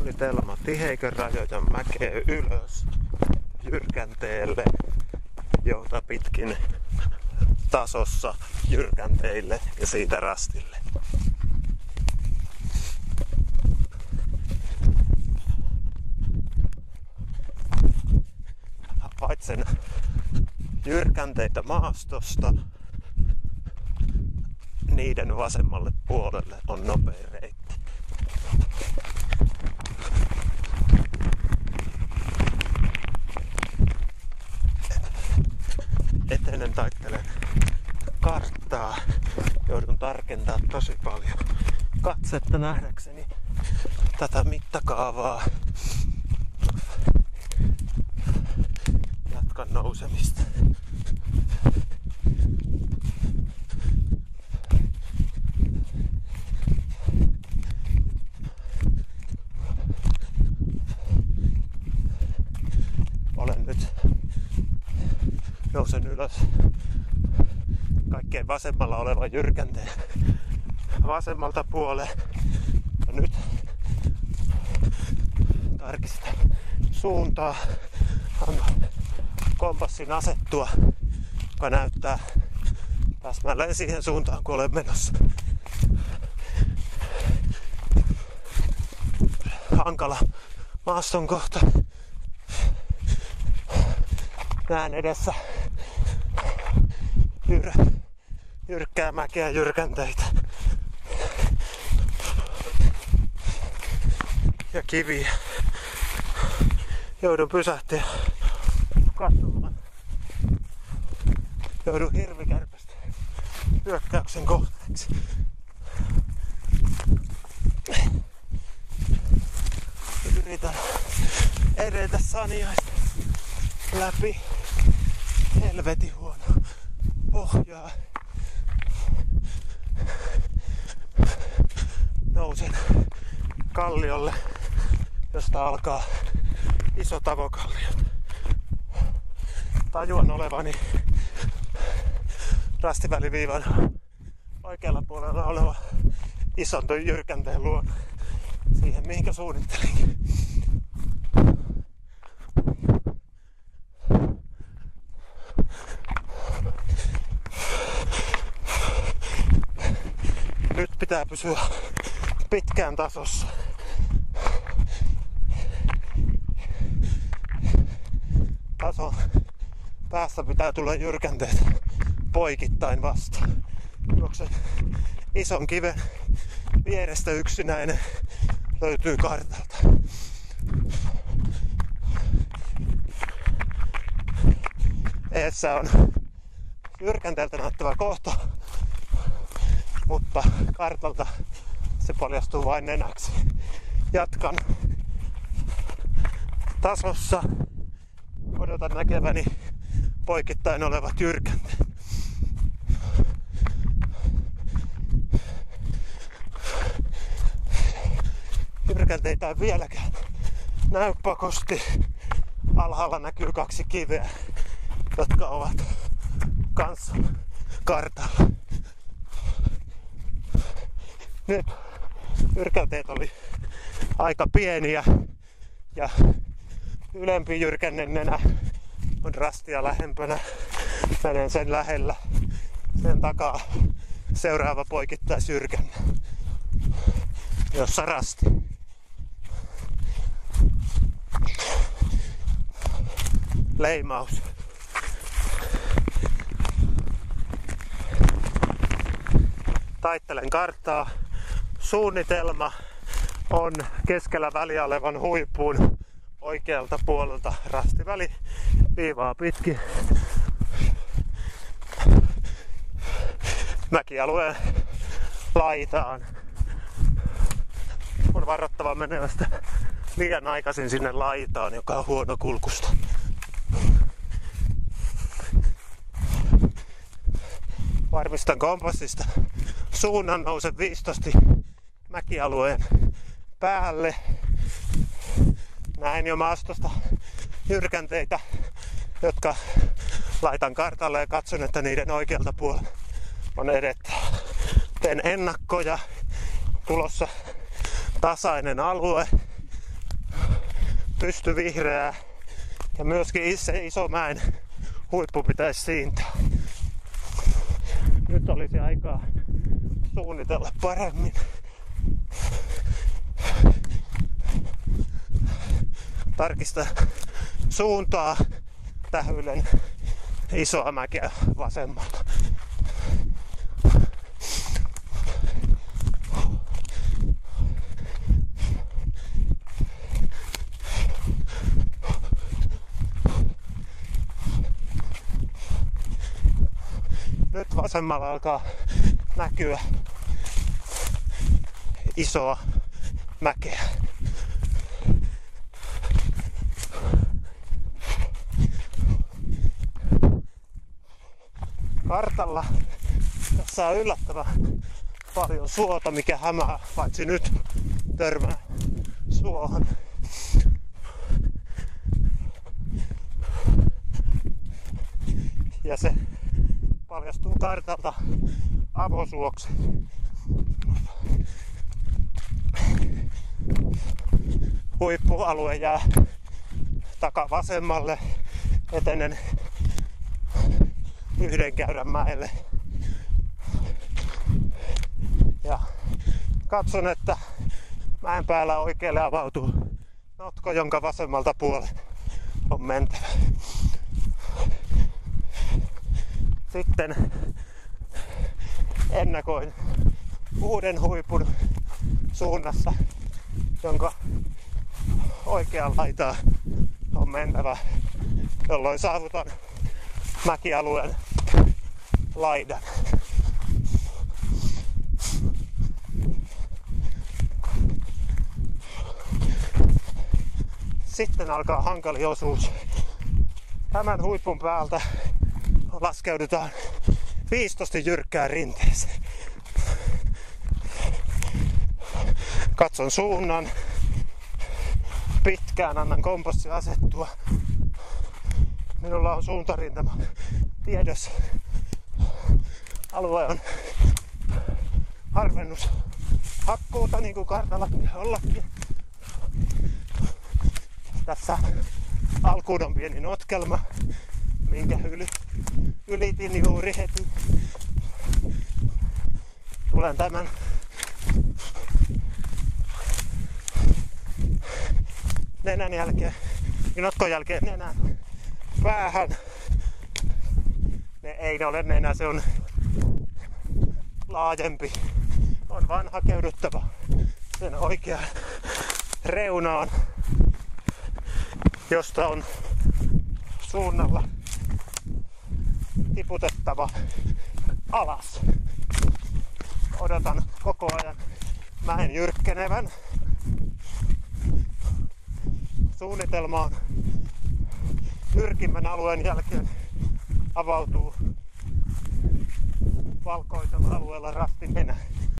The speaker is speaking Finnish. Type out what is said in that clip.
suunnitelma tiheikön rajoja mäkeä ylös jyrkänteelle, jota pitkin tasossa jyrkänteille ja siitä rastille. Havaitsen jyrkänteitä maastosta. Niiden vasemmalle puolelle on nopea reitti. Etenen taittelen karttaa. Joudun tarkentamaan tosi paljon katsetta nähdäkseni tätä mittakaavaa. Jatkan nousemista. Nousen ylös kaikkein vasemmalla olevan jyrkänteen vasemmalta puoleen. Ja nyt tarkistan suuntaa. Annan kompassin asettua, joka näyttää täsmälleen siihen suuntaan, kun olen menossa. Hankala maaston kohta. Näen edessä jyrkkää mäkeä, jyrkänteitä ja kiviä. Joudun pysähtyä katsomaan. Joudun hirvikärpästä hyökkäyksen kohteeksi. Yritän edetä Saniaista läpi helvetin huono pohjaa. Nousen kalliolle, josta alkaa iso Tavokallio. Tajuan olevani rastiväliviivan oikealla puolella oleva ison jyrkänteen luona. Siihen mihinkä suunnittelinkin. Nyt pitää pysyä pitkään tasossa. Tason päästä pitää tulla jyrkänteet poikittain vastaan. Juoksen ison kiven vierestä yksinäinen löytyy kartalta. Eessä on jyrkänteeltä näyttävä kohta, mutta kartalta se paljastuu vain nenäksi. Jatkan tasossa. Odotan näkeväni poikittain olevat jyrkänteet. Jyrkänteitä ei vieläkään näy pakosti. Alhaalla näkyy 2 kiveä, jotka ovat kanssa kartalla. Nyt jyrkänteet oli aika pieniä ja ylempi jyrkännen nenä on rastia lähempänä. Menen sen lähellä. Sen takaa seuraava poikittaisjyrkänne, jossa rasti. Leimaus. Taittelen karttaa. Suunnitelma on keskellä väliä olevan huippuun oikealta puolelta rastiväli viivaa pitkin. Mäkialueen laitaan. On varoittava menevästä liian aikaisin sinne laitaan, joka on huono kulkusta. Varmistan kompassista suunnan, nousen viistosti mäkialueen päälle. Näin jo maastosta jyrkänteitä, jotka laitan kartalle ja katson, että niiden oikealta puolella on edettä. Teen ennakkoja, tulossa tasainen alue, pystyvihreää ja myöskin se Isomäen huippu pitäisi siintää. Nyt olisi aikaa suunnitella paremmin. Tarkista suuntaa tähyilen isoa mäkeä vasemmalla. Nyt vasemmalla alkaa näkyä isoa mäkeä. Kartalla tässä on yllättävän paljon suota, mikä hämää, paitsi nyt törmää suohon. Ja se paljastuu kartalta avosuoksi. Huippualue jää takavasemmalle, etenen yhden käyrän mäelle. Ja katson, että mäen päällä oikealle avautuu notko, jonka vasemmalta puolelle on mentävä. Sitten ennakoin uuden huipun suunnassa, jonka oikeaan laitaan on mentävä, jolloin saavutan mäkialueen laidan. Sitten alkaa hankali osuus. Tämän huipun päältä laskeudutaan 15 jyrkkää rinteeseen. Katson suunnan. Pitkään annan kompassi asettua. Minulla on suuntarintama tiedossa. Alue on harvennus hakkuuta, niin kuin kartalla pitää ollakin. Tässä alkuun on pieni notkelma, minkä ylitin juuri heti. Tulen tämän nenän jälkeen, notkon jälkeen nenän päähän. Ei ole nenä, se on laajempi. On vaan hakeuduttava sen oikeaan reunaan, josta on suunnalla tiputettava alas. Odotan koko ajan mäen jyrkkenevän. Suunnitelma on jyrkimmän alueen jälkeen avautuu valkoisella alueella rastin nenä.